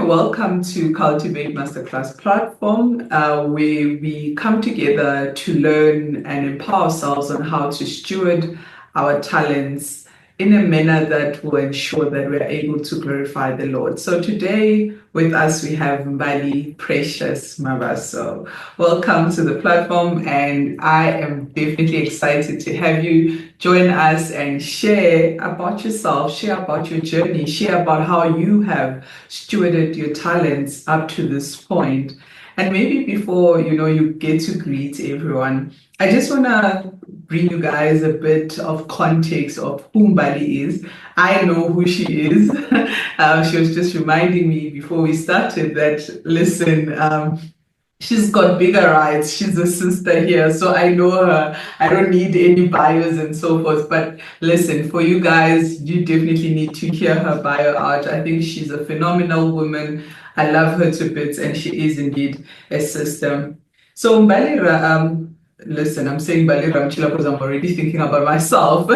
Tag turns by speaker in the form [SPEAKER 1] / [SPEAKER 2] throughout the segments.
[SPEAKER 1] welcome to Cultivate Masterclass platform, where we come together to learn and empower ourselves on how to steward our talents in a manner that will ensure that we're able to glorify the Lord. So today with us, we have Mbali Precious Mabaso. Welcome to the platform, and I am definitely excited to have you join us and share about yourself, share about your journey, share about how you have stewarded your talents up to this point. And maybe before you get to greet everyone, I just want to bring you guys a bit of context of who Mbali is. I know who she is. She was just reminding me before we started that, listen, she's got bigger rights. She's a sister here, so I know her. I don't need any bios and so forth. But listen, for you guys, you definitely need to hear her bio out. I think she's a phenomenal woman. I love her to bits, and she is indeed a sister. So Mbali, listen, I'm saying Mbali Ramchila because I'm already thinking about myself.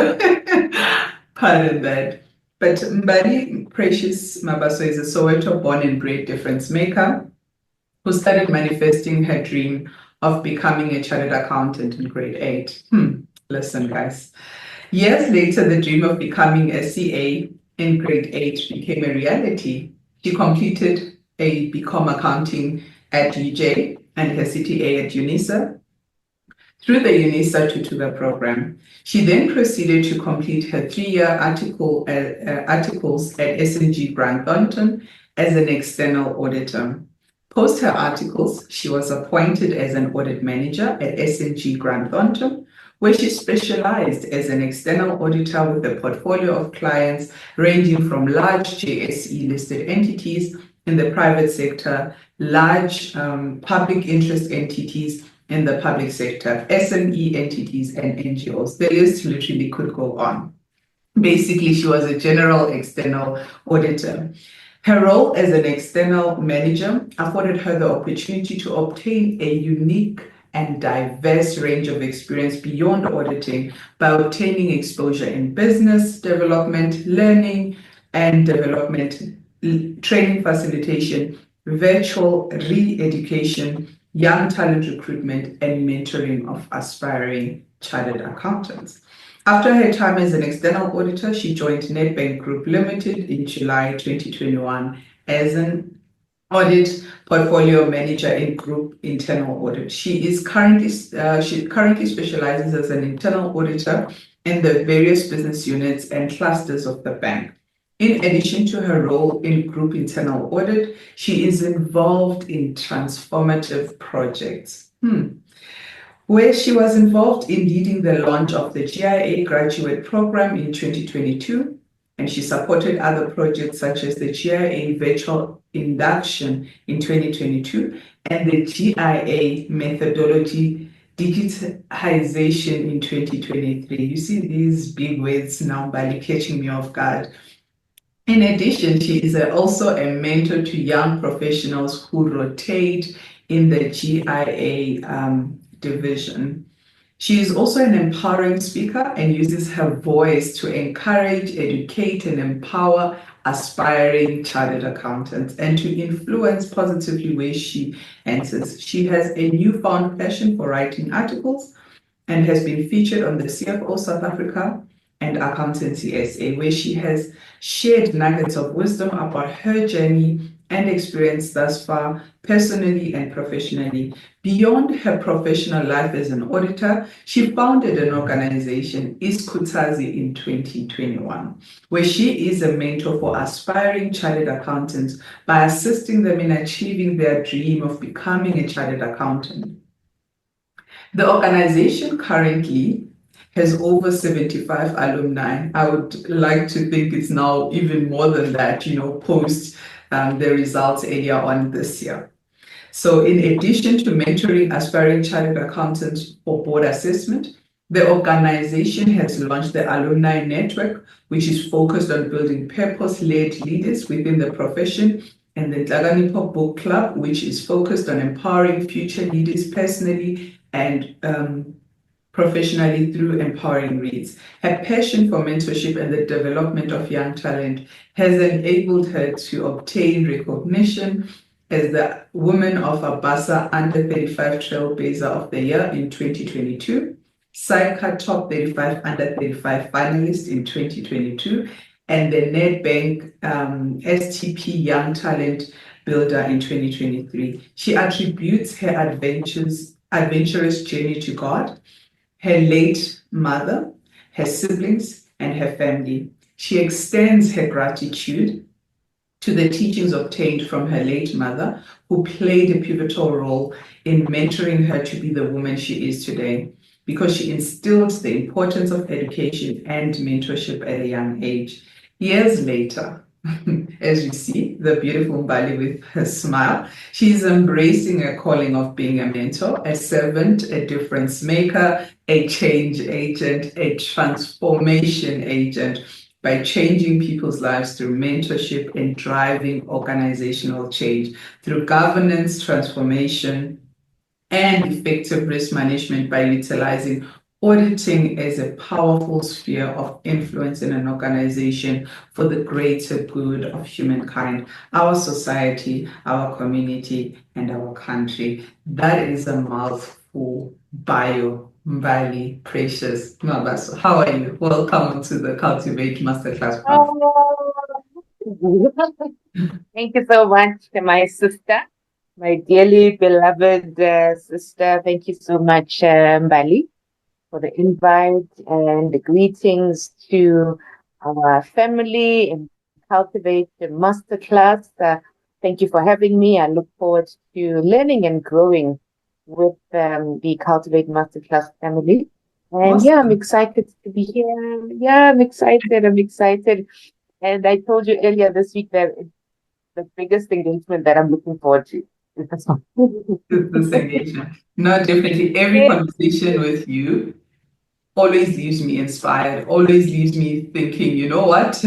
[SPEAKER 1] Pardon that. But Mbali Precious Mabaso is a Soweto born and bred difference maker who started manifesting her dream of becoming a chartered accountant in grade 8. Listen, guys. Years later, the dream of becoming a CA in grade 8 became a reality. She completed a BCom accounting at UJ and her CTA at UNISA through the UNISA Tutuga program. She then proceeded to complete her 3-year articles at S&G Grant Thornton as an external auditor. Post her articles, she was appointed as an audit manager at S&G Grant Thornton, where she specialized as an external auditor with a portfolio of clients ranging from large JSE-listed entities in the private sector, large public interest entities in the public sector, SME entities, and NGOs. The list literally could go on. Basically, she was a general external auditor. Her role as an external manager afforded her the opportunity to obtain a unique and diverse range of experience beyond auditing by obtaining exposure in business development, learning and development, training facilitation, virtual re-education, young talent recruitment, and mentoring of aspiring chartered accountants. After her time as an external auditor, she joined Nedbank Group Limited in July 2021 as an audit portfolio manager in group internal audit. She currently specializes as an internal auditor in the various business units and clusters of the bank. In addition to her role in group internal audit, she is involved in transformative projects, where she was involved in leading the launch of the GIA graduate program in 2022, and she supported other projects such as the GIA virtual induction in 2022 and the GIA methodology digitization in 2023. You see these big words now, Mbali, catching me off guard. In addition, she is also a mentor to young professionals who rotate in the GIA division. She is also an empowering speaker and uses her voice to encourage, educate, and empower aspiring chartered accountants and to influence positively where she enters. She has a newfound passion for writing articles and has been featured on the CFO South Africa and Accountancy SA, where she has shared nuggets of wisdom about her journey and experience thus far, personally and professionally. Beyond her professional life as an auditor, she founded an organization, Iskutazi, in 2021, where she is a mentor for aspiring chartered accountants by assisting them in achieving their dream of becoming a chartered accountant. The organization currently has over 75 alumni. I would like to think it's now even more than that, post the results earlier on this year. So in addition to mentoring aspiring chartered accountants for board assessment, the organization has launched the Alumni Network, which is focused on building purpose-led leaders within the profession, and the Dlaganipo Book Club, which is focused on empowering future leaders personally and professionally through empowering reads. Her passion for mentorship and the development of young talent has enabled her to obtain recognition as the Woman of Abasa Under 35 Trailblazer of the Year in 2022, SAICA Top 35 Under 35 finalist in 2022, and the Nedbank STP Young Talent Builder in 2023. She attributes her adventurous journey to God, her late mother, her siblings, and her family. She extends her gratitude to the teachings obtained from her late mother, who played a pivotal role in mentoring her to be the woman she is today, because she instilled the importance of education and mentorship at a young age. Years later, as you see, the beautiful Mbali with her smile, she's embracing a calling of being a mentor, a servant, a difference maker, a change agent, a transformation agent, by changing people's lives through mentorship and driving organizational change through governance transformation and effective risk management by utilizing auditing as a powerful sphere of influence in an organization for the greater good of humankind, our society, our community, and our country. That is a mouthful bio. Mbali Precious Mabaso. How are you? Welcome to the Cultivate Masterclass platform.
[SPEAKER 2] Thank you so much, my sister, my dearly beloved sister. Thank you so much, Mbali, for the invite and the greetings to our family and Cultivate the Masterclass. Thank you for having me. I look forward to learning and growing with the Cultivate Masterclass family. And yeah, I'm
[SPEAKER 1] Awesome.
[SPEAKER 2] excited to be here. Yeah, I'm excited. I'm excited. And I told you earlier this week that the biggest engagement that I'm looking forward to is this one.
[SPEAKER 1] This engagement. No, definitely. Every
[SPEAKER 2] Yeah.
[SPEAKER 1] conversation with you always leaves me inspired, always leaves me thinking, you know what?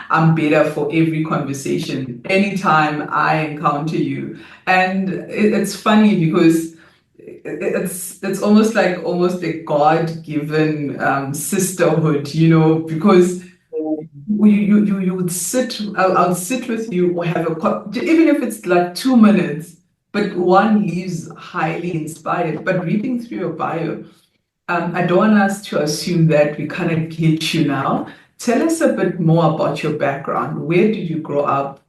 [SPEAKER 1] I'm better for every conversation anytime I encounter you. And it's funny because it's almost like almost a God-given sisterhood, you know, because you would sit, I'll sit with you or have even if it's like 2 minutes, but one leaves highly inspired. But reading through your bio, I don't want us to assume that we kind of get you now. Tell us a bit more about your background. Where did you grow up?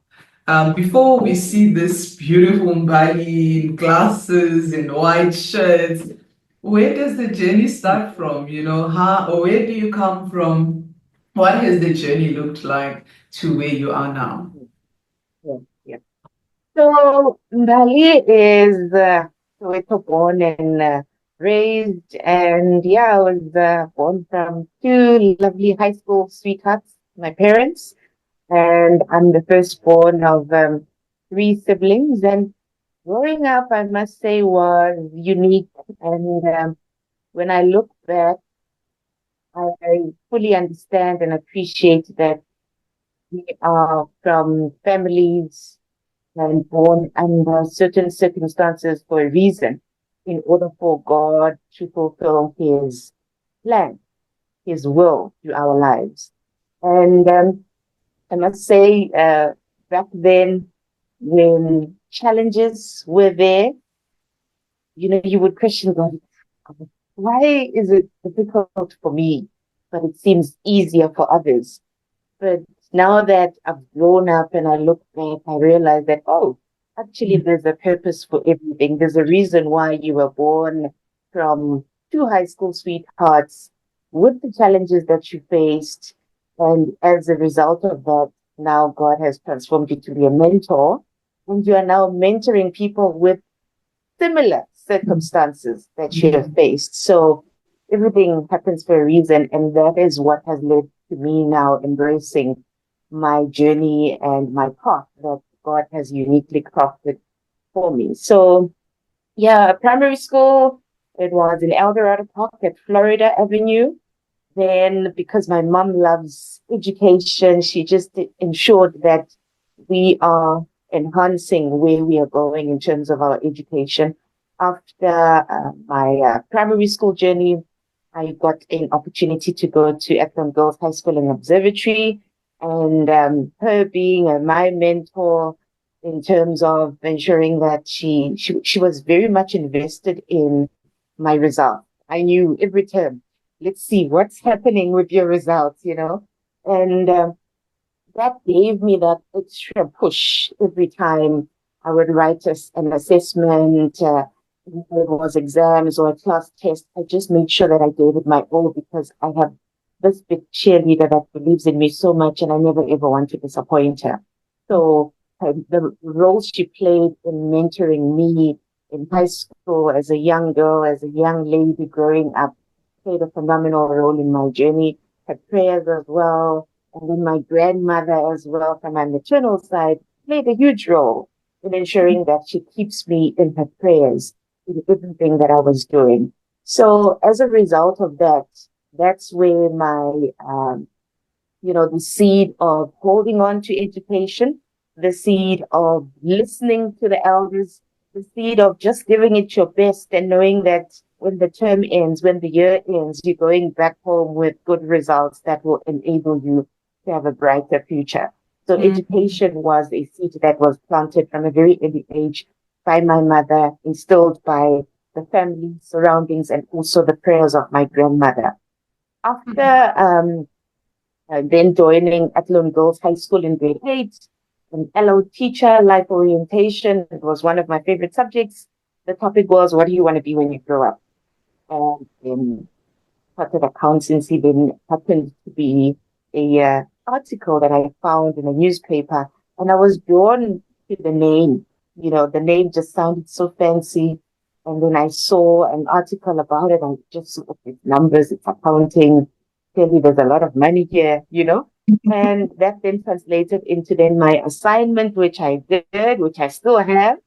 [SPEAKER 1] Before we see this beautiful Mbali in glasses and white shirts, where does the journey start from? You know, how or where do you come from? What has the journey looked like to where you are now?
[SPEAKER 2] Yeah, yeah. So Mbali is Soweto born and raised, and yeah, I was born from two lovely high school sweethearts, my parents, and I'm the firstborn of three siblings. And growing up, I must say, was unique. And when I look back, I fully understand and appreciate that we are from families and born under certain circumstances for a reason, in order for God to fulfill His plan, His will through our lives. And I must say, back then, when challenges were there, you would question God, why is it difficult for me, but it seems easier for others? But now that I've grown up and I look back, I realize that, oh, actually, there's a purpose for everything. There's a reason why you were born from two high school sweethearts with the challenges that you faced. And as a result of that, now God has transformed you to be a mentor. And you are now mentoring people with similar circumstances that you have faced. So everything happens for a reason. And that is what has led to me now embracing my journey and my path that God has uniquely crafted for me. So, yeah, primary school, it was in El Dorado Park at Florida Avenue. Then, because my mom loves education, she just ensured that we are enhancing where we are going in terms of our education. After my primary school journey, I got an opportunity to go to Athlone Girls High School and Observatory, and her being my mentor in terms of ensuring that she was very much invested in my results. I knew every term, let's see what's happening with your results, and that gave me that extra push every time I would write an assessment, whether it was exams or a class test. I just made sure that I gave it my all because I have this big cheerleader that believes in me so much, and I never ever want to disappoint her. So the role she played in mentoring me in high school as a young girl, as a young lady growing up, played a phenomenal role in my journey. Her prayers as well, and then my grandmother as well from my maternal side played a huge role in ensuring that she keeps me in her prayers in everything that I was doing. So as a result of that, that's where the seed of holding on to education, the seed of listening to the elders, the seed of just giving it your best and knowing that when the term ends, when the year ends, you're going back home with good results that will enable you to have a brighter future. So education was a seed that was planted from a very early age by my mother, instilled by the family surroundings and also the prayers of my grandmother. After then joining Athlone Girls High School in grade 8, an LO teacher, life orientation. It was one of my favorite subjects. The topic was, what do you want to be when you grow up? And chartered accountancy then happened to be a article that I found in a newspaper, and I was drawn to the name. The name just sounded so fancy. And then I saw an article about it. I just saw it's numbers, it's accounting. Clearly, there's a lot of money here, And that then translated into then my assignment, which I did, which I still have.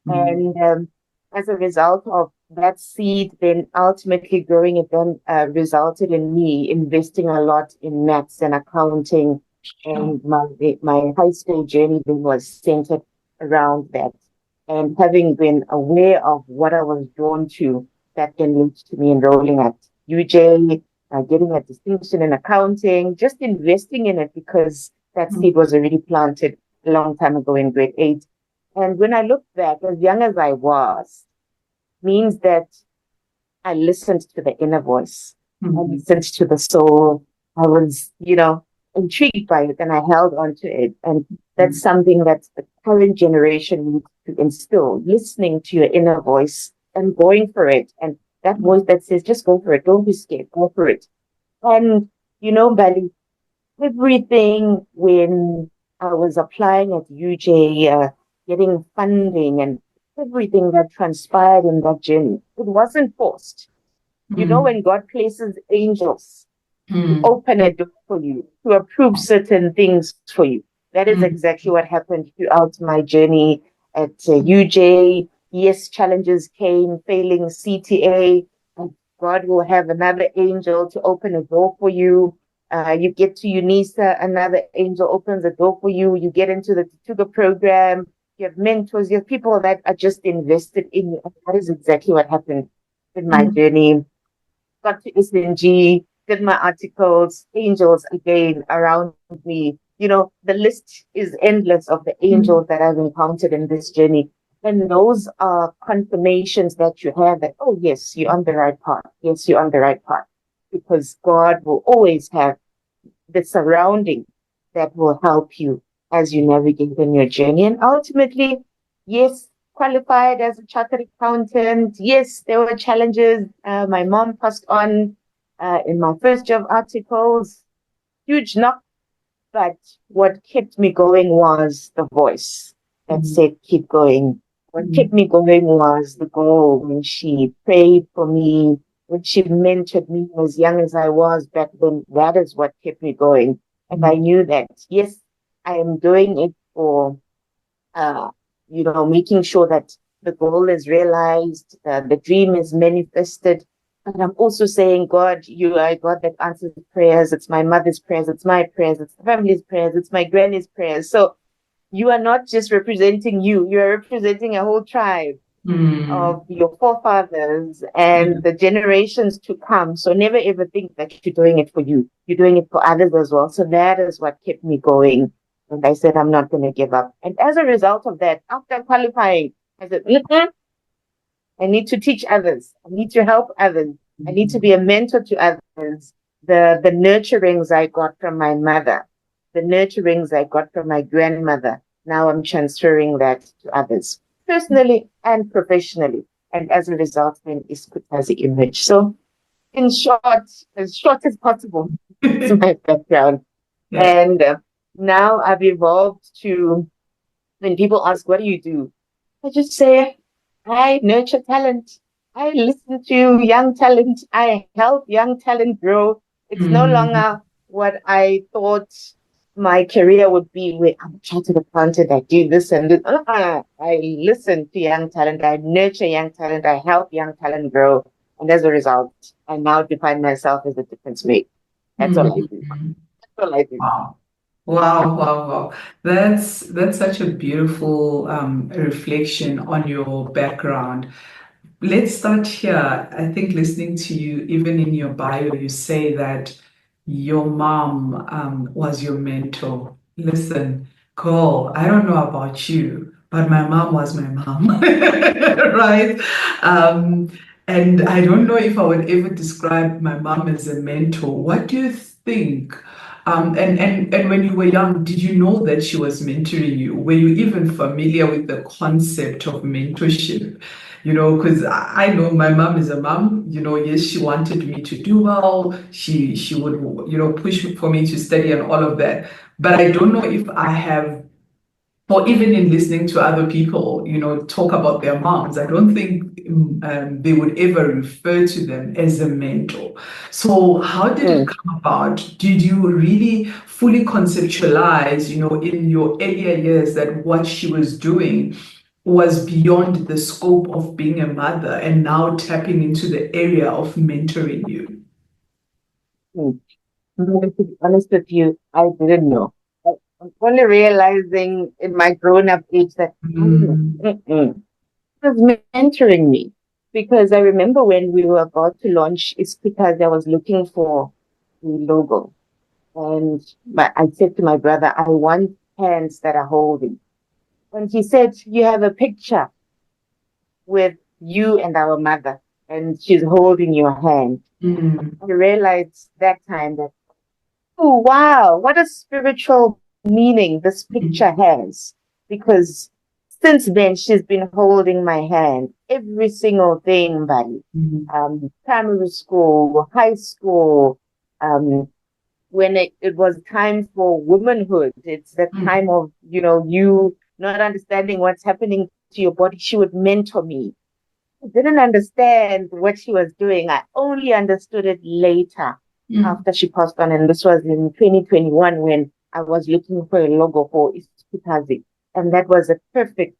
[SPEAKER 2] And as a result of that seed, then ultimately growing it then resulted in me investing a lot in maths and accounting. And my high school journey then was centered around that. And having been aware of what I was drawn to, that then led to me enrolling at UJ, getting a distinction in accounting, just investing in it because that seed was already planted a long time ago in grade 8. And when I look back, as young as I was, means that I listened to the inner voice. I listened to the soul. I was, intrigued by it and I held on to it. And that's something that the current generation needs to instill, listening to your inner voice and going for it. And that voice that says, just go for it. Don't be scared. Go for it. And, Mbali, everything when I was applying at UJ, getting funding and everything that transpired in that journey, it wasn't forced. When God places angels to open a door for you, to approve certain things for you, that is exactly what happened throughout my journey at UJ. Yes, challenges came, failing CTA, and God will have another angel to open a door for you. You get to UNISA, another angel opens a door for you. You get into the Tuga program. You have mentors. You have people that are just invested in you. And that is exactly what happened in my journey. Got to SNG, did my articles, angels again around me. The list is endless of the angels that I've encountered in this journey. And those are confirmations that you have that, oh, yes, you're on the right path. Yes, you're on the right path. Because God will always have the surrounding that will help you as you navigate in your journey. And ultimately, yes, qualified as a chartered accountant. Yes, there were challenges. My mom passed on in my first job articles, huge knock. But what kept me going was the voice that said, keep going. What kept me going was the goal when she prayed for me, when she mentored me as young as I was back then. That is what kept me going. And I knew that, yes, I am doing it for, making sure that the goal is realized, the dream is manifested. And I'm also saying, God, you are a God that answers prayers. It's my mother's prayers. It's my prayers. It's the family's prayers. It's my granny's prayers. So you are not just representing you. You are representing a whole tribe. of your forefathers and the generations to come. So never ever think that you're doing it for you. You're doing it for others as well. So that is what kept me going. And I said, I'm not going to give up. And as a result of that, after qualifying, I said, I need to teach others. I need to help others. I need to be a mentor to others. The nurturings I got from my mother, the nurturings I got from my grandmother, now I'm transferring that to others, personally and professionally. And as a result, then Iskutazi emerged. So in short, as short as possible, is my background.
[SPEAKER 1] Yeah.
[SPEAKER 2] And now I've evolved to, when people ask, what do you do? I just say, I nurture talent. I listen to young talent. I help young talent grow. It's no longer what I thought my career would be, where I'm a chartered accountant, I do this and this. I listen to young talent. I nurture young talent. I help young talent grow. And as a result, I now define myself as a difference maker. That's all I do. That's all I do.
[SPEAKER 1] Wow. Wow, wow, wow. That's such a beautiful reflection on your background. Let's start here. I think listening to you, even in your bio, you say that your mom was your mentor. Listen, Cole, I don't know about you, but my mom was my mom, right? And I don't know if I would ever describe my mom as a mentor. What do you think? And when you were young, did you know that she was mentoring you? Were you even familiar with the concept of mentorship? You know, because I know my mom is a mom. You know, yes, she wanted me to do well. She would, push for me to study and all of that. But I don't know if I have, or even in listening to other people, talk about their moms, I don't think they would ever refer to them as a mentor. So how did it come about? Did you really fully conceptualize, in your earlier years that what she was doing was beyond the scope of being a mother and now tapping into the area of mentoring you?
[SPEAKER 2] To be honest with you, I didn't know. I'm only realizing in my grown-up age that it was mentoring me. Because I remember when we were about to launch, it's because I was looking for the logo. And I said to my brother, I want hands that are holding. And he said, you have a picture with you and our mother, and she's holding your hand. I realized that time that, oh, wow, what a spiritual meaning this picture has. Because since then, she's been holding my hand every single thing, buddy. Primary school, high school, when it was time for womanhood, it's that time of, you not understanding what's happening to your body. She would mentor me. I didn't understand what she was doing. I only understood it later after she passed on. And this was in 2021 when I was looking for a logo for Ispitazi. And that was a perfect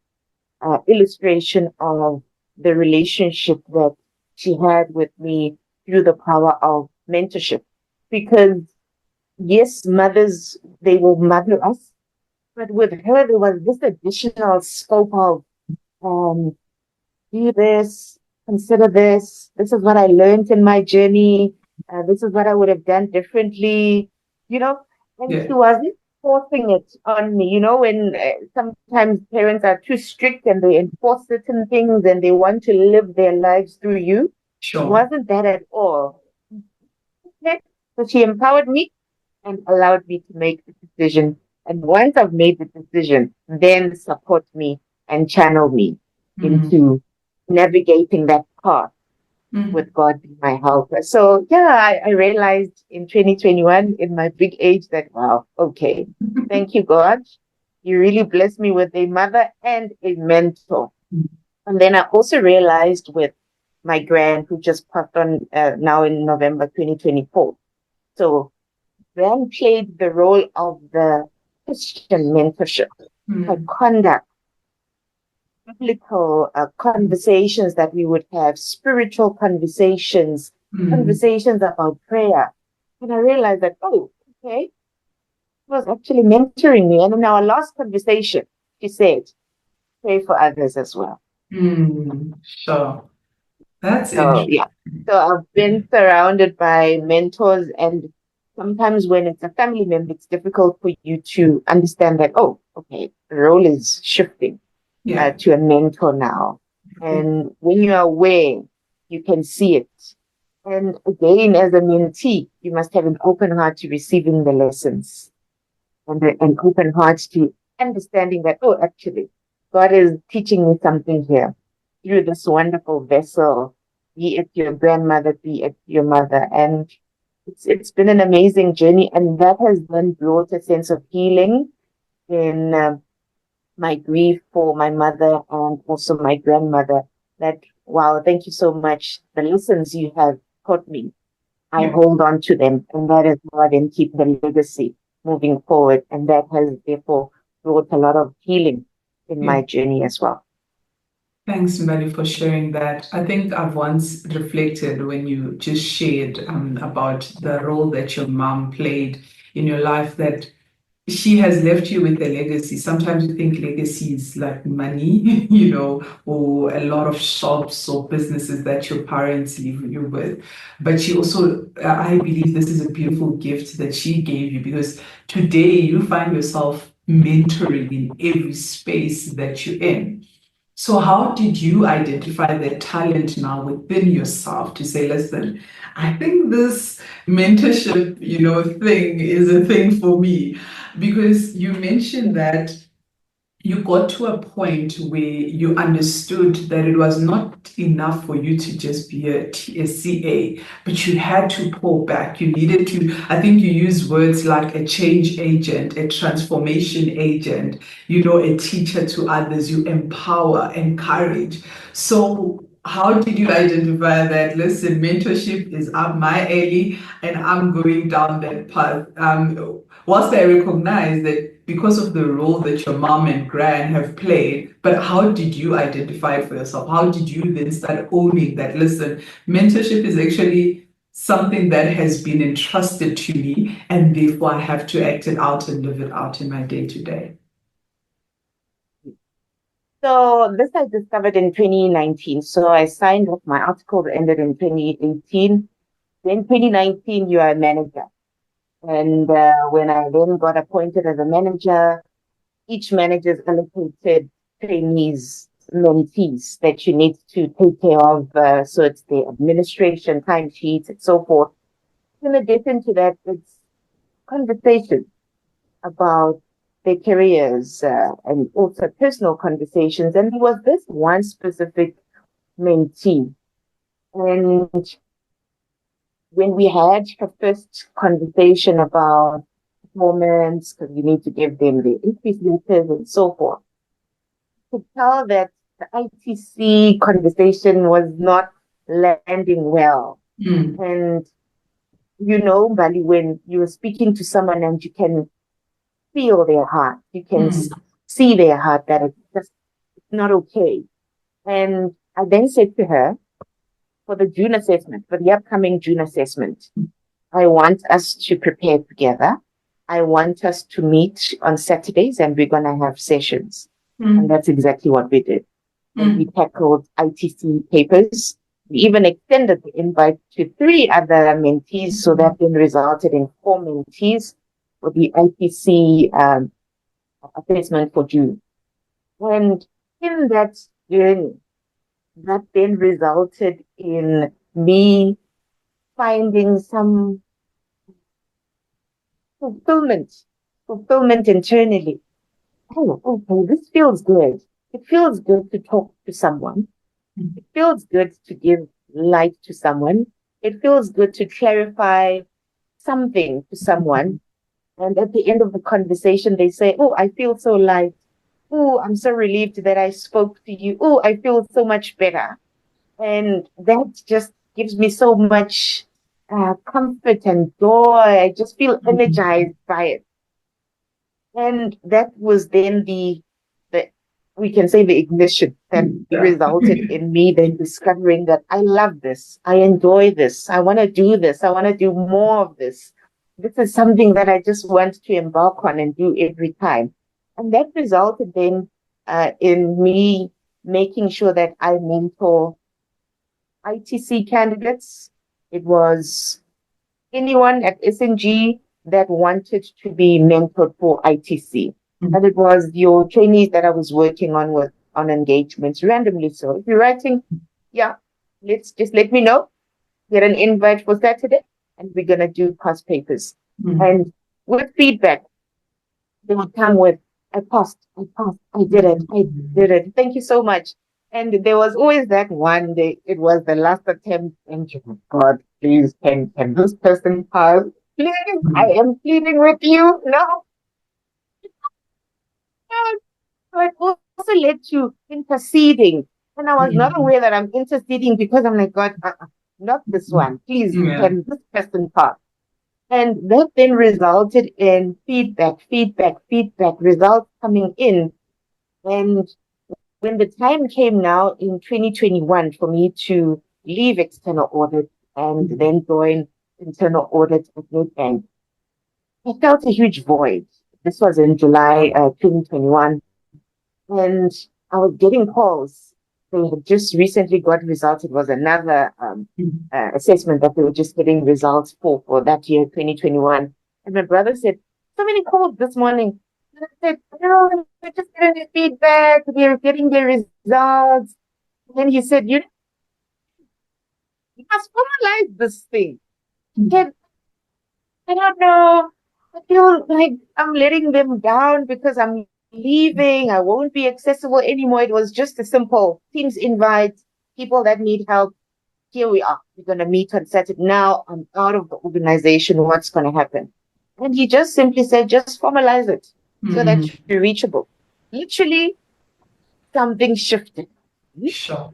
[SPEAKER 2] illustration of the relationship that she had with me through the power of mentorship. Because yes, mothers, they will mother us. But with her, there was this additional scope of do this, consider this. This is what I learned in my journey. This is what I would have done differently, and
[SPEAKER 1] Yeah,
[SPEAKER 2] she wasn't forcing it on me, when sometimes parents are too strict and they enforce certain things and they want to live their lives through you. It
[SPEAKER 1] sure.
[SPEAKER 2] wasn't that at all. Okay? So she empowered me and allowed me to make the decision. And once I've made the decision, then support me and channel me into navigating that path with God being my helper. So yeah, I realized in 2021 in my big age that, wow, okay, thank you, God. You really blessed me with a mother and a mentor. And then I also realized with my grand who just passed on now in November 2024. So Gran played the role of the Christian mentorship, her conduct, biblical conversations that we would have, spiritual conversations, conversations about prayer. And I realized that, oh, okay, she was actually mentoring me. And in our last conversation, she said, pray for others as well.
[SPEAKER 1] Sure. That's
[SPEAKER 2] So
[SPEAKER 1] interesting.
[SPEAKER 2] yeah. So I've been surrounded by mentors, and sometimes when it's a family member, it's difficult for you to understand that, oh, okay, the role is shifting
[SPEAKER 1] Yeah.
[SPEAKER 2] to a mentor now. And when you're aware, you can see it. And again, as a mentee, you must have an open heart to receiving the lessons and an open heart to understanding that, oh, actually, God is teaching me something here through this wonderful vessel, be it your grandmother, be it your mother. And it's been an amazing journey. And that has then brought a sense of healing in my grief for my mother and also my grandmother. That, wow, thank you so much. The lessons you have taught me, I
[SPEAKER 1] Yeah.
[SPEAKER 2] hold on to them, and that is how I then keep the legacy moving forward. And that has therefore brought a lot of healing in
[SPEAKER 1] Yeah.
[SPEAKER 2] my journey as well.
[SPEAKER 1] Thanks, Mbali, for sharing that. I think I've once reflected when you just shared about the role that your mom played in your life, that she has left you with a legacy. Sometimes you think legacy is like money, or a lot of shops or businesses that your parents leave you with. But she also, I believe this is a beautiful gift that she gave you, because today you find yourself mentoring in every space that you're in. So, how did you identify the talent now within yourself to say, listen, I think this mentorship, thing is a thing for me? Because you mentioned that you got to a point where you understood that it was not enough for you to just be a CA, but you had to pull back. You needed to, I think you use words like a change agent, a transformation agent, a teacher to others. You empower, encourage. So, how did you identify that? Listen, mentorship is up my alley and I'm going down that path. Whilst I recognize that because of the role that your mom and gran have played, but how did you identify it for yourself? How did you then start owning that? Listen, mentorship is actually something that has been entrusted to me, and therefore I have to act it out and live it out in my day to day.
[SPEAKER 2] So this I discovered in 2019. So I signed off my article that ended in 2018. Then 2019, you are a manager. And when I then got appointed as a manager, each manager is allocated trainees, mentees that you need to take care of. So it's the administration, timesheets, and so forth. In addition to that, it's conversation about their careers and also personal conversations. And there was this one specific mentee. And when we had the first conversation about performance, because you need to give them the increase letters and so forth, could tell that the ITC conversation was not landing well.
[SPEAKER 1] Mm,
[SPEAKER 2] And Mbali, when you are speaking to someone and you can feel their heart, you can
[SPEAKER 1] mm,
[SPEAKER 2] see their heart that it's just not okay. And I then said to her, for the June assessment, for the upcoming June assessment, I want us to prepare together. I want us to meet on Saturdays and we're going to have sessions. And
[SPEAKER 1] mm,
[SPEAKER 2] that's exactly what we did. And we
[SPEAKER 1] mm,
[SPEAKER 2] tackled ITC papers. We even extended the invite to 3 other mentees. So that then resulted in 4 mentees for the ITC assessment for June. And in that journey, that then resulted in me finding some fulfillment, fulfillment internally. Oh, okay, this feels good. It feels good to talk to someone.
[SPEAKER 1] mm,
[SPEAKER 2] It feels good to give light to someone. It feels good to clarify something to someone. And at the end of the conversation, they say, oh, I feel so light. Oh, I'm so relieved that I spoke to you. Oh, I feel so much better. And that just gives me so much comfort and joy. I just feel energized by it. And that was then the we can say the ignition that
[SPEAKER 1] mm. Yeah.
[SPEAKER 2] resulted in me then discovering that I love this, I enjoy this, I want to do this, I want to do more of this. This is something that I just want to embark on and do every time. And that resulted then in me making sure that I mentor ITC candidates. It was anyone at SNG that wanted to be mentored for ITC. And it was your trainees that I was working on with on engagements randomly. So if you're writing, yeah, let me know. Get an invite for Saturday, and we're gonna do past papers. And with feedback, they would come with, I passed, I did it, I did it. Thank you so much. And there was always that one day, it was the last attempt, and you know, God, please, can this person pass? Please, I am pleading with you. No. So it also led to interceding. And I was not aware that I'm interceding because I'm like, God, not this one. Please, can this person pass? And that then resulted in feedback, results coming in. And when the time came now in 2021 for me to leave external audit and then join internal audit at Nedbank, I felt a huge void. This was in July 2021. And I was getting calls. They had just recently got results. It was another assessment that they were just getting results for that year, 2021. And my brother said, so many calls this morning. And I said, no, we're just getting the feedback. We're getting the results. And then he said, you must formalize this thing. He said, I don't know. I feel like I'm letting them down because I'm leaving. I won't be accessible anymore. It was just a simple Teams invite, people that need help. Here we are. We're going to meet on Saturday. Now I'm out of the organization. What's going to happen? And he just simply said, just formalize it so that you're reachable. Literally, something shifted.
[SPEAKER 1] Sure.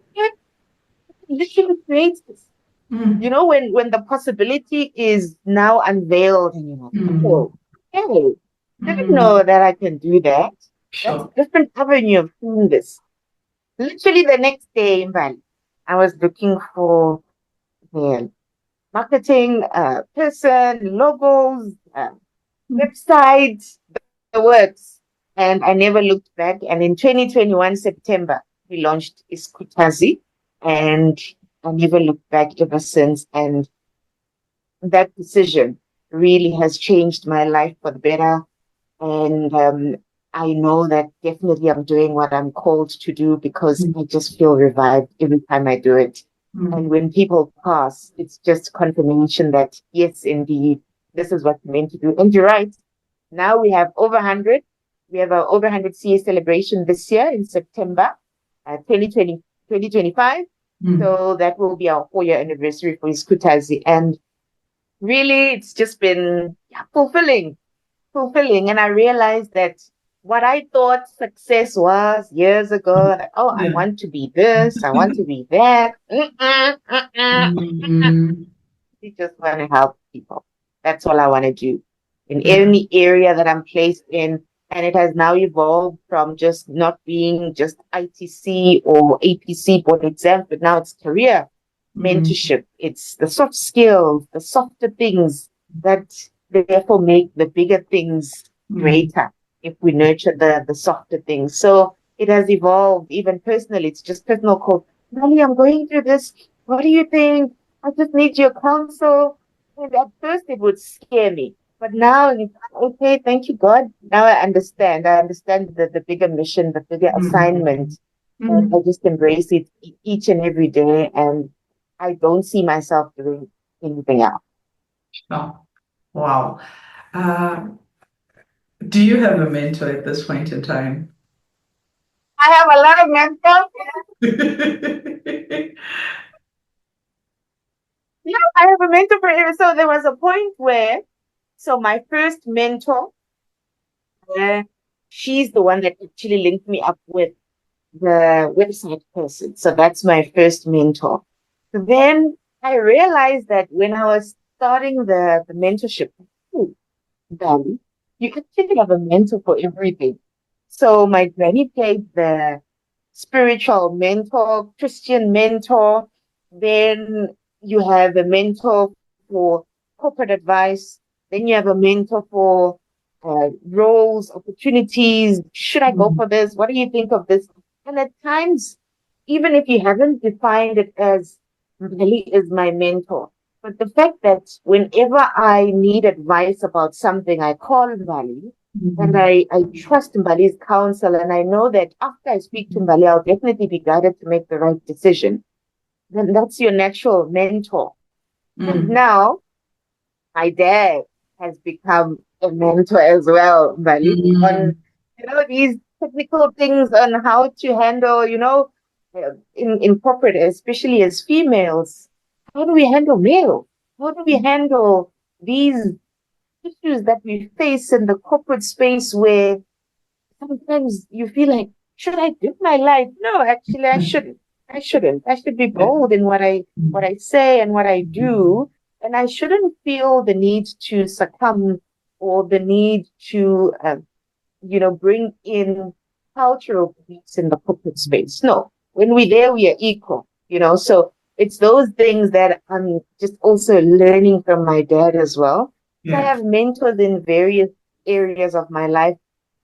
[SPEAKER 2] Literally creates this. You know, when the possibility is now unveiled and you're like, oh, hey, didn't know that I can do that. That's a different avenue of doing this. Literally the next day in Bali, I was looking for the marketing person, logos, websites, the works. And I never looked back. And in 2021, September, we launched Iskutazi. And I never looked back ever since. And that decision really has changed my life for the better. And I know that definitely I'm doing what I'm called to do because I just feel revived every time I do it. And when people pass, it's just confirmation that, yes, indeed, this is what you're meant to do. And you're right. Now we have over 100. We have our over 100 CA celebration this year in September 2025. So that will be our 4-year anniversary for Iskutazi. And really, it's just been fulfilling. And I realized that what I thought success was years ago, like, oh, I want to be this, I want to be that. I just want to help people. That's all I want to do in any area that I'm placed in. And it has now evolved from just not being just ITC or APC board exams, but now it's career mentorship. It's the soft skills, the softer things that therefore make the bigger things greater if we nurture the softer things. So it has evolved even personally. It's just personal call. Mbali, I'm going through this. What do you think? I just need your counsel. And at first it would scare me. But now it's okay, thank you, God. Now I understand. I understand the bigger mission, the bigger assignment. And I just embrace it each and every day. And I don't see myself doing anything else.
[SPEAKER 1] Oh, wow. Do you have a mentor at this point in time?
[SPEAKER 2] I have a lot of mentors. Yeah, I have a mentor for every. So there was a point where, so my first mentor, she's the one that actually linked me up with the website person. So that's my first mentor. Then I realized that when I was starting the mentorship, Bali, you actually have a mentor for everything. So my granny played the spiritual mentor, Christian mentor. Then you have a mentor for corporate advice. Then you have a mentor for roles, opportunities. Should I go for this? What do you think of this? And at times, even if you haven't defined it as Mbali is my mentor, but the fact that whenever I need advice about something, I call Mbali and
[SPEAKER 1] Mhm.
[SPEAKER 2] I trust Mbali's counsel, and I know that after I speak to Mbali, I'll definitely be guided to make the right decision. Then that's your natural mentor. And
[SPEAKER 1] Mm.
[SPEAKER 2] now my dad has become a mentor as well, Mbali, on
[SPEAKER 1] Mm.
[SPEAKER 2] these technical things on how to handle, in corporate, especially as females, how do we handle male? How do we handle these issues that we face in the corporate space where sometimes you feel like, should I live my life? No, actually, I shouldn't. I shouldn't. I should be
[SPEAKER 1] Yeah.
[SPEAKER 2] bold in what I say and what I do, and I shouldn't feel the need to succumb or the need to, bring in cultural beliefs in the corporate space. No, when we're there, we are equal. So it's those things that I'm just also learning from my dad as well. So I
[SPEAKER 1] Yeah.
[SPEAKER 2] have mentors in various areas of my life,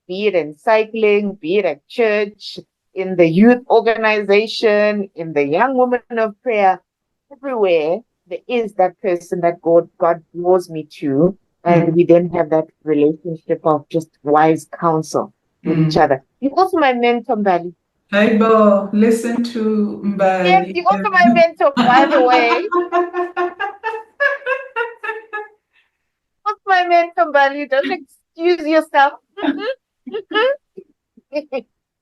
[SPEAKER 2] be it in cycling, be it at church, in the youth organization, in the young women of prayer, everywhere there is that person that God draws me to. And
[SPEAKER 1] Mm.
[SPEAKER 2] we then have that relationship of just wise counsel with each
[SPEAKER 1] Mm.
[SPEAKER 2] other. You're also my mentor, Mbali.
[SPEAKER 1] Hey, Bo, listen to
[SPEAKER 2] Yes,
[SPEAKER 1] Mbali.
[SPEAKER 2] you're also my mentor, by the way. What's my mentor, Mbali? Don't excuse yourself.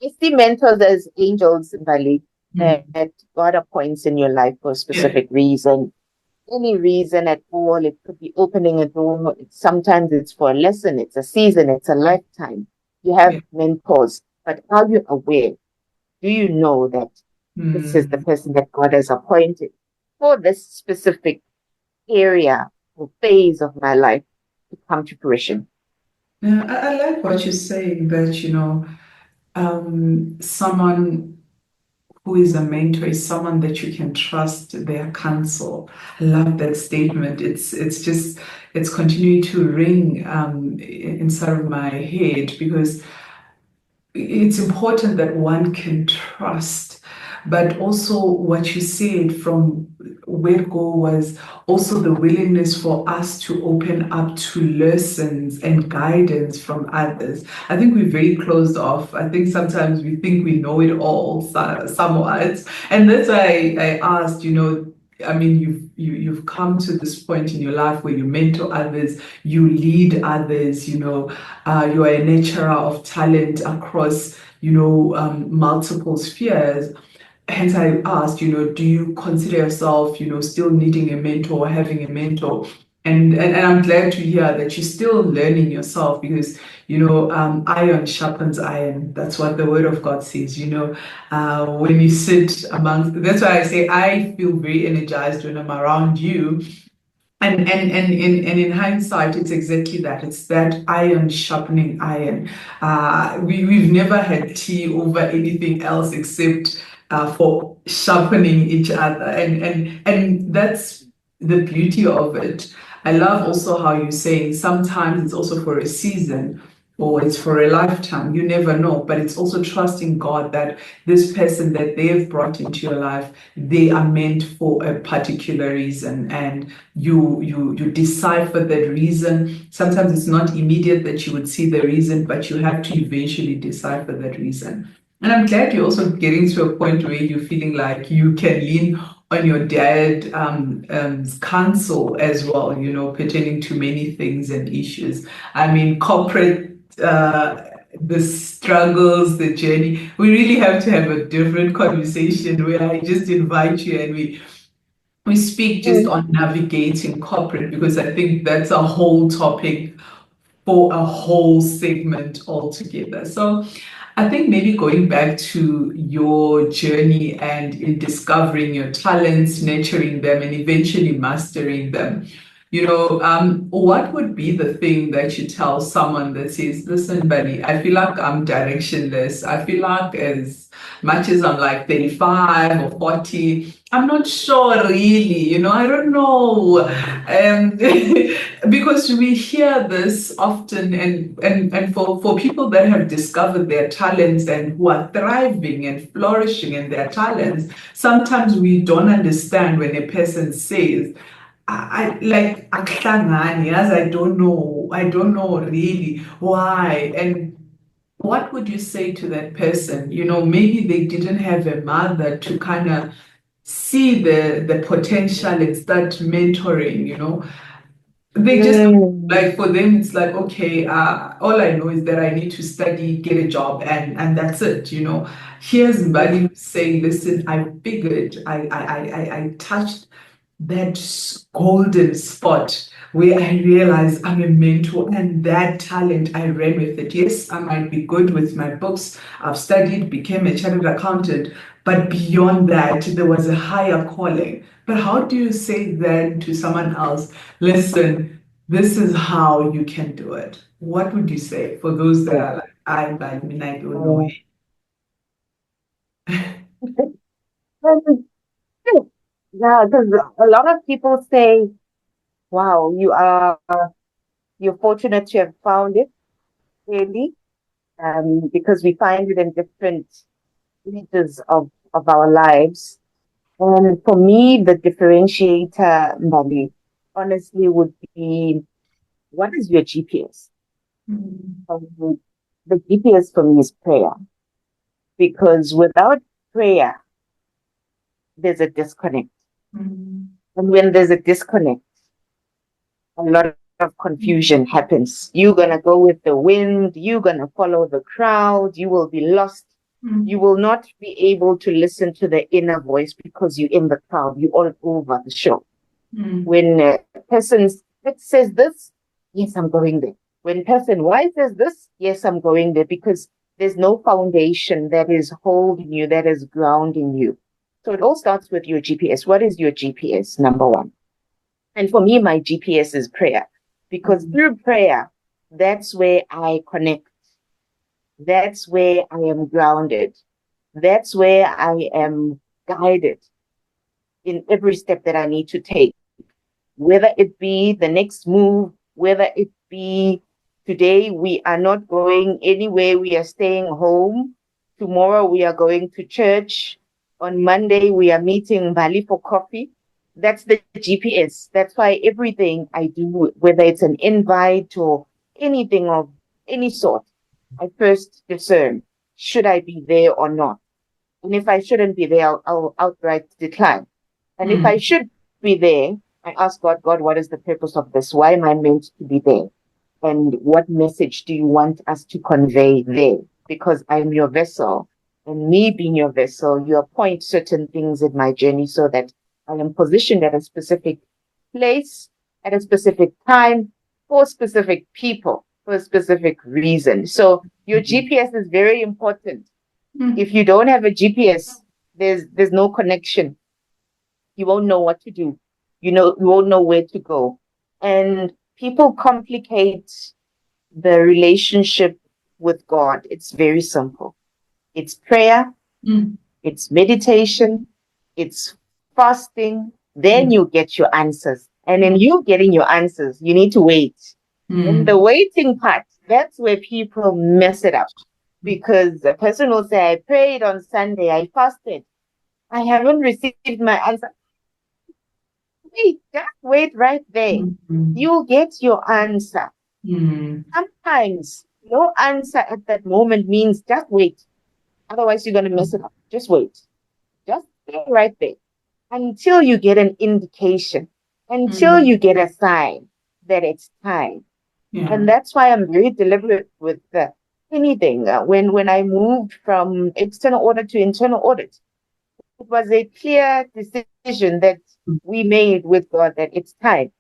[SPEAKER 2] You see mentors as angels, Mbali, that
[SPEAKER 1] Mm.
[SPEAKER 2] God appoints in your life for a
[SPEAKER 1] Yeah.
[SPEAKER 2] specific reason. Any reason at all. It could be opening a door. Sometimes it's for a lesson, it's a season, it's a lifetime. You
[SPEAKER 1] Yeah.
[SPEAKER 2] have mentors, but are you aware? Do you know that this is the
[SPEAKER 1] Mm.
[SPEAKER 2] person that God has appointed for this specific area or phase of my life to come to fruition?
[SPEAKER 1] Yeah, I like what you're saying that, someone who is a mentor is someone that you can trust their counsel. I love that statement. It's continuing to ring inside of my head because it's important that one can trust, but also what you said from where go was also the willingness for us to open up to lessons and guidance from others. I think we're very closed off. I think sometimes we think we know it all somewhat, and that's why I asked. I mean, you've come to this point in your life where you mentor others, you lead others. You are a nurturer of talent across, multiple spheres. Hence, I asked, do you consider yourself, still needing a mentor or having a mentor? And I'm glad to hear that you're still learning yourself because, iron sharpens iron. That's what the word of God says, when you sit amongst, that's why I say I feel very energized when I'm around you and in hindsight, it's exactly that. It's that iron sharpening iron. We've never had tea over anything else except for sharpening each other, and that's the beauty of it. I love also how you're saying sometimes it's also for a season or it's for a lifetime. You never know, but it's also trusting God that this person that they've brought into your life, they are meant for a particular reason, and you decipher that reason. Sometimes it's not immediate that you would see the reason, but you have to eventually decipher that reason. And I'm glad you're also getting to a point where you're feeling like you can lean on your dad counsel as well, pertaining to many things and issues. I mean, corporate, the struggles, the journey. We really have to have a different conversation where I just invite you and we speak just
[SPEAKER 2] Mm.
[SPEAKER 1] on navigating corporate because I think that's a whole topic for a whole segment altogether. So I think maybe going back to your journey and in discovering your talents, nurturing them, and eventually mastering them. What would be the thing that you tell someone that says, listen, buddy, I feel like I'm directionless. I feel like as much as I'm like 35 or 40, I'm not sure really, I don't know. Because we hear this often, and for people that have discovered their talents and who are thriving and flourishing in their talents, sometimes we don't understand when a person says, I like akuhlangani, as I don't know really why. And what would you say to that person? Maybe they didn't have a mother to kind of see the potential and start mentoring. They just
[SPEAKER 2] Mm.
[SPEAKER 1] like, for them it's like, okay, all I know is that I need to study, get a job, and that's it. Here's Mbali saying, listen, I figured I touched that golden spot where I realized I'm a mentor, and that talent, I ran with it. Yes, I might be good with my books. I've studied, became a chartered accountant, but beyond that, there was a higher calling. But how do you say then to someone else, listen, this is how you can do it? What would you say for those that
[SPEAKER 2] Yeah.
[SPEAKER 1] are like, I mean, I don't know.
[SPEAKER 2] Um, and, yeah, because a lot of people say, wow, you're fortunate to have found it, really, because we find it in different stages of our lives. And for me, the differentiator, Mbali, honestly, would be, what is your GPS?
[SPEAKER 1] Mm,
[SPEAKER 2] The GPS for me is prayer, because without prayer, there's a disconnect.
[SPEAKER 1] mm,
[SPEAKER 2] And when there's a disconnect, a lot of confusion happens. You're going to go with the wind, you're going to follow the crowd, you will be lost.
[SPEAKER 1] mm,
[SPEAKER 2] You will not be able to listen to the inner voice because you're in the crowd, you're all over the show.
[SPEAKER 1] mm,
[SPEAKER 2] When a person says this, yes, I'm going there. When person Y says this, yes, I'm going there, because there's no foundation that is holding you, that is grounding you. So it all starts with your GPS. What is your GPS? Number one. And for me, my GPS is prayer, because
[SPEAKER 1] mm,
[SPEAKER 2] through prayer, that's where I connect. That's where I am grounded. That's where I am guided in every step that I need to take, whether it be the next move, whether it be today we are not going anywhere, we are staying home. Tomorrow we are going to church. On Monday we are meeting Mbali for coffee. That's the GPS. That's why everything I do, whether it's an invite or anything of any sort, I first discern, should I be there or not? And if I shouldn't be there, I'll outright decline. And if I
[SPEAKER 1] mm,
[SPEAKER 2] should be there, I ask God, God, what is the purpose of this? Why am I meant to be there? And what message do you want us to convey there? Because I'm your vessel. And me being your vessel, you appoint certain things in my journey so that I am positioned at a specific place, at a specific time, for specific people, for a specific reason. So your GPS is very important. If
[SPEAKER 1] mm,
[SPEAKER 2] you don't have a GPS, there's no connection. You won't know what to do. You won't know where to go. And people complicate the relationship with God. It's very simple. It's prayer,
[SPEAKER 1] mm,
[SPEAKER 2] it's meditation, it's fasting. Then
[SPEAKER 1] mm,
[SPEAKER 2] you get your answers. And in you getting your answers, you need to wait. And the
[SPEAKER 1] mm,
[SPEAKER 2] waiting part, that's where people mess it up. Because the person will say, I prayed on Sunday, I fasted, I haven't received my answer. Wait, just wait right there.
[SPEAKER 1] mm, mm,
[SPEAKER 2] You'll get your answer.
[SPEAKER 1] mm,
[SPEAKER 2] Sometimes no answer at that moment means just wait. Otherwise, you're going to mess it up. Just wait. Just stay right there until you get an indication, until
[SPEAKER 1] mm.
[SPEAKER 2] you get a sign that it's time.
[SPEAKER 1] Yeah.
[SPEAKER 2] And that's why I'm very deliberate with anything. When I moved from external audit to internal audit, it was a clear decision that we made with God that it's time,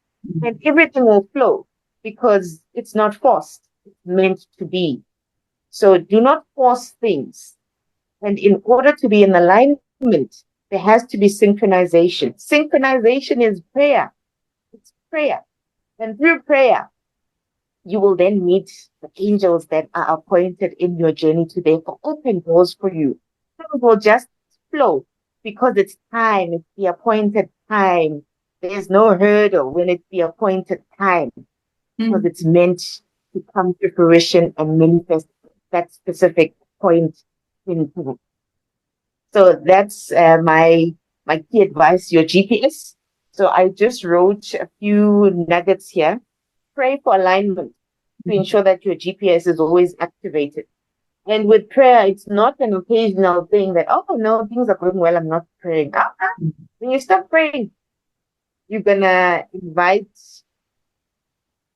[SPEAKER 2] and everything will flow because it's not forced, it's meant to be. So do not force things. And in order to be in alignment, there has to be synchronization. Synchronization is prayer. It's prayer. And through prayer, you will then meet the angels that are appointed in your journey to therefore open doors for you. Things will just flow because it's time, it's the appointed time. There's no hurdle when it's the appointed time because it's meant to come to fruition and manifest that specific point in time. So that's my key advice, your GPS. So I just wrote a few nuggets here. Pray for alignment to ensure that your GPS is always activated. And with prayer, it's not an occasional thing that, oh no, things are going well, I'm not praying. When you stop praying, you're gonna invite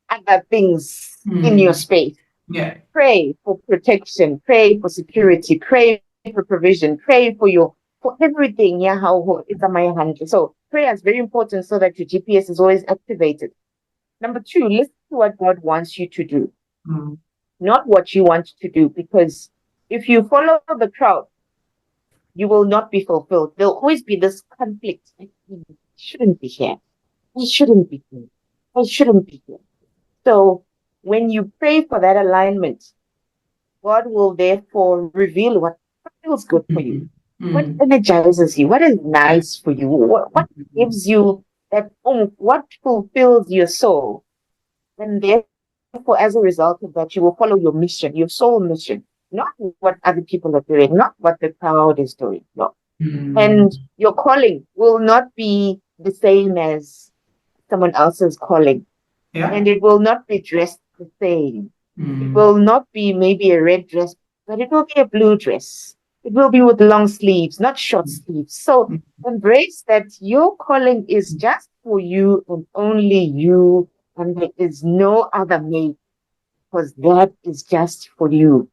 [SPEAKER 2] other things in your space.
[SPEAKER 1] Yeah.
[SPEAKER 2] Pray for protection, pray for security, pray for provision, pray for everything. Yeah, how it's on my hand. So prayer is very important so that your GPS is always activated. Number two, listen to what God wants you to do, not what you want to do, because if you follow the crowd, you will not be fulfilled. There'll always be this conflict. I shouldn't be here. I shouldn't be here. I shouldn't be here. So when you pray for that alignment, God will therefore reveal what feels good for you, what energizes you, what is nice for you, what gives you that what fulfills your soul. And therefore, as a result of that, you will follow your mission, your soul mission, not what other people are doing, not what the crowd is doing. No. And your calling will not be the same as someone else's calling.
[SPEAKER 1] Yeah.
[SPEAKER 2] And it will not be dressed the same. It will not be maybe a red dress, but it will be a blue dress. It will be with long sleeves, not short sleeves. So embrace that your calling is just for you and only you, and there is no other mate, because that is just for you.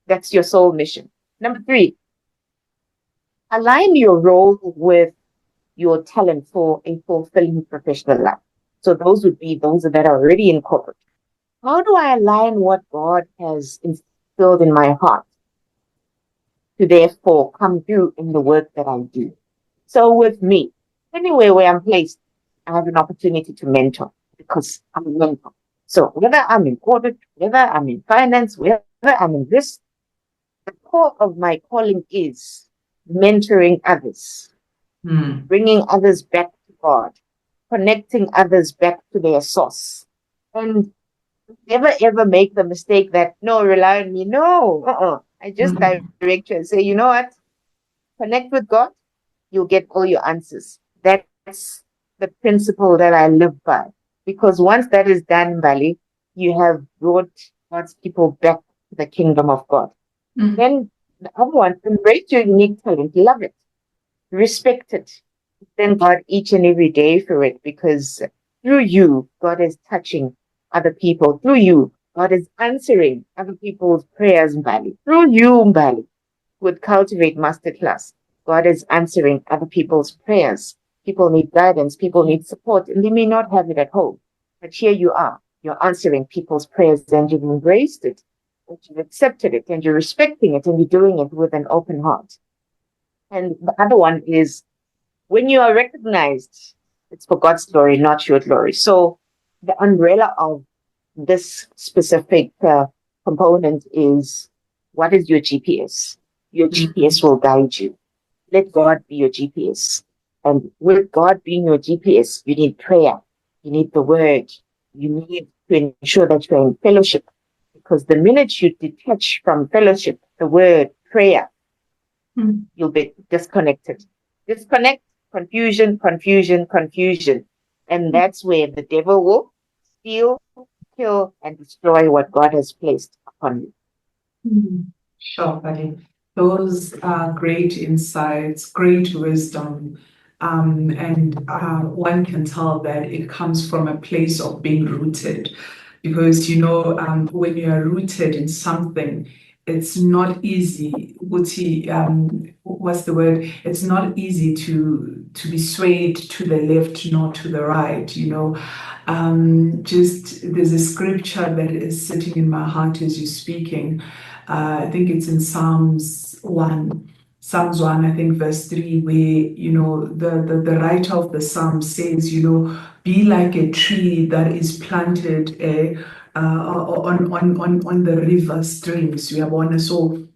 [SPEAKER 2] That's your soul mission. Number three, align your role with your talent for a fulfilling professional life. So those would be those that are already in corporate. How do I align what God has instilled in my heart to therefore come through in the work that I do? So with me, anywhere where I'm placed, I have an opportunity to mentor because I'm a mentor. So whether I'm in audit, whether I'm in finance, whether I'm in this, the core of my calling is mentoring others, bringing others back to God, connecting others back to their source. And never ever make the mistake that, no, rely on me. No, I just direct you and say, you know what? Connect with God, you'll get all your answers. That's the principle that I live by. Because once that is done, Mbali, you have brought God's people back to the kingdom of God. Then the other one, embrace your unique talent, love it, respect it. Thank God each and every day for it, because through you, God is touching other people. Through you, God is answering other people's prayers, Mbali. Through you, Mbali, with Cultivate Masterclass, God is answering other people's prayers. People need guidance, people need support, and they may not have it at home. But here you are. You're answering people's prayers, and you've embraced it, and you've accepted it, and you're respecting it, and you're doing it with an open heart. And the other one is, when you are recognized, it's for God's glory, not your glory. So the umbrella of this specific component is, what is your GPS? Your GPS will guide you. Let God be your GPS. And with God being your GPS, you need prayer. You need the word. You need to ensure that you're in fellowship. Because the minute you detach from fellowship, the word, prayer, you'll be disconnected. Disconnect, confusion, confusion, confusion. And that's where the devil will steal, kill, and destroy what God has placed upon you.
[SPEAKER 1] Sure, buddy. Those are great insights, great wisdom. And one can tell that it comes from a place of being rooted. Because, when you are rooted in something, it's not easy. What's the word? It's not easy to be swayed to the left, nor to the right, Just there's a scripture that is sitting in my heart as you're speaking. I think it's in Psalms 1, Psalms 1, I think verse 3, where, the writer of the psalm says, be like a tree that is planted on the river streams. So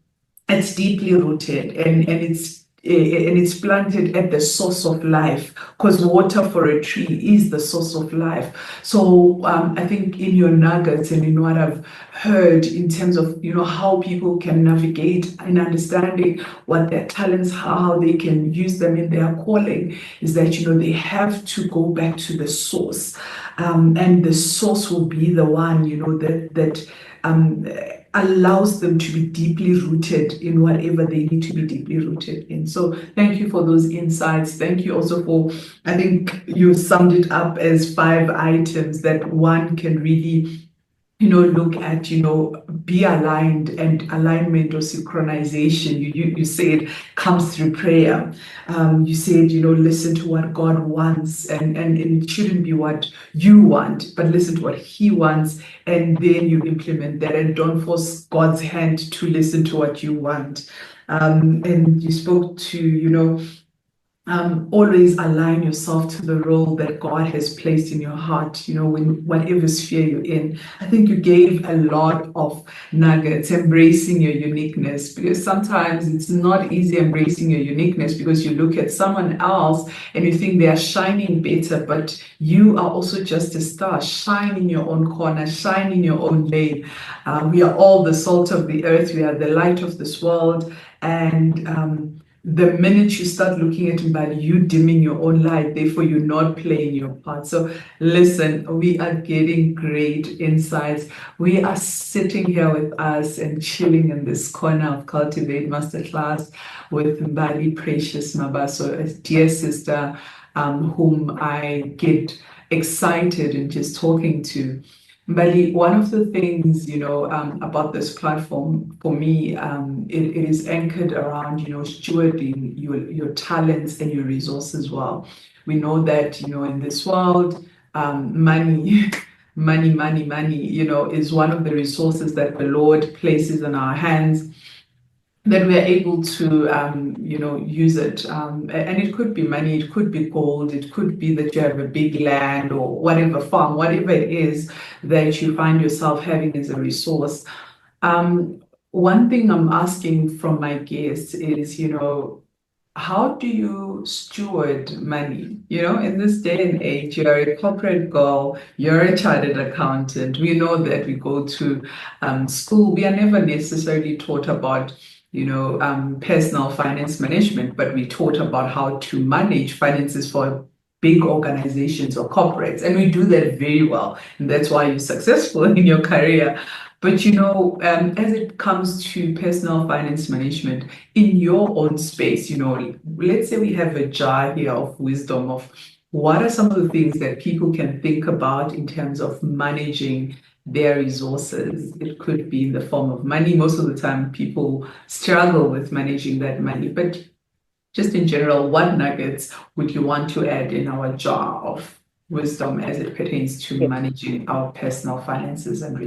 [SPEAKER 1] it's deeply rooted, and it's planted at the source of life, because water for a tree is the source of life. So I think in your nuggets and in what I've heard in terms of how people can navigate and understanding what their talents, how they can use them in their calling, is that they have to go back to the source, and the source will be the one that allows them to be deeply rooted in whatever they need to be deeply rooted in. So thank you for those insights. Thank you also for, I think you summed it up as 5 items that one can really look at, be aligned, and alignment or synchronization. You said comes through prayer. You said, listen to what God wants, and it shouldn't be what you want, but listen to what He wants, and then you implement that, and don't force God's hand to listen to what you want. And you spoke to, always align yourself to the role that God has placed in your heart, when whatever sphere you're in. I think you gave a lot of nuggets, embracing your uniqueness, because sometimes it's not easy embracing your uniqueness, because you look at someone else and you think they are shining better, but you are also just a star. Shine in your own corner, shine in your own lane. We are all the salt of the earth. We are the light of this world. And the minute you start looking at Mbali, you dimming your own light, therefore you're not playing your part. So listen, we are getting great insights. We are sitting here with us and chilling in this corner of Cultivate Masterclass with Mbali Precious Mabaso, a dear sister, whom I get excited in just talking to. Mbali, one of the things, about this platform for me, it is anchored around, stewarding your talents and your resources well. We know that, in this world, money, money, is one of the resources that the Lord places in our hands, that we are able to, use it. And it could be money, it could be gold, it could be that you have a big land or whatever farm, whatever it is that you find yourself having as a resource. One thing I'm asking from my guests is, how do you steward money? In this day and age, you're a corporate girl, you're a chartered accountant. We know that we go to school, we are never necessarily taught about personal finance management, but we taught about how to manage finances for big organizations or corporates. And we do that very well. And that's why you're successful in your career. But as it comes to personal finance management in your own space, let's say we have a jar here of wisdom of what are some of the things that people can think about in terms of managing their resources. It could be in the form of money. Most of the time, people struggle with managing that money. But just in general, what nuggets would you want to add in our jar of wisdom as it pertains to managing our personal finances and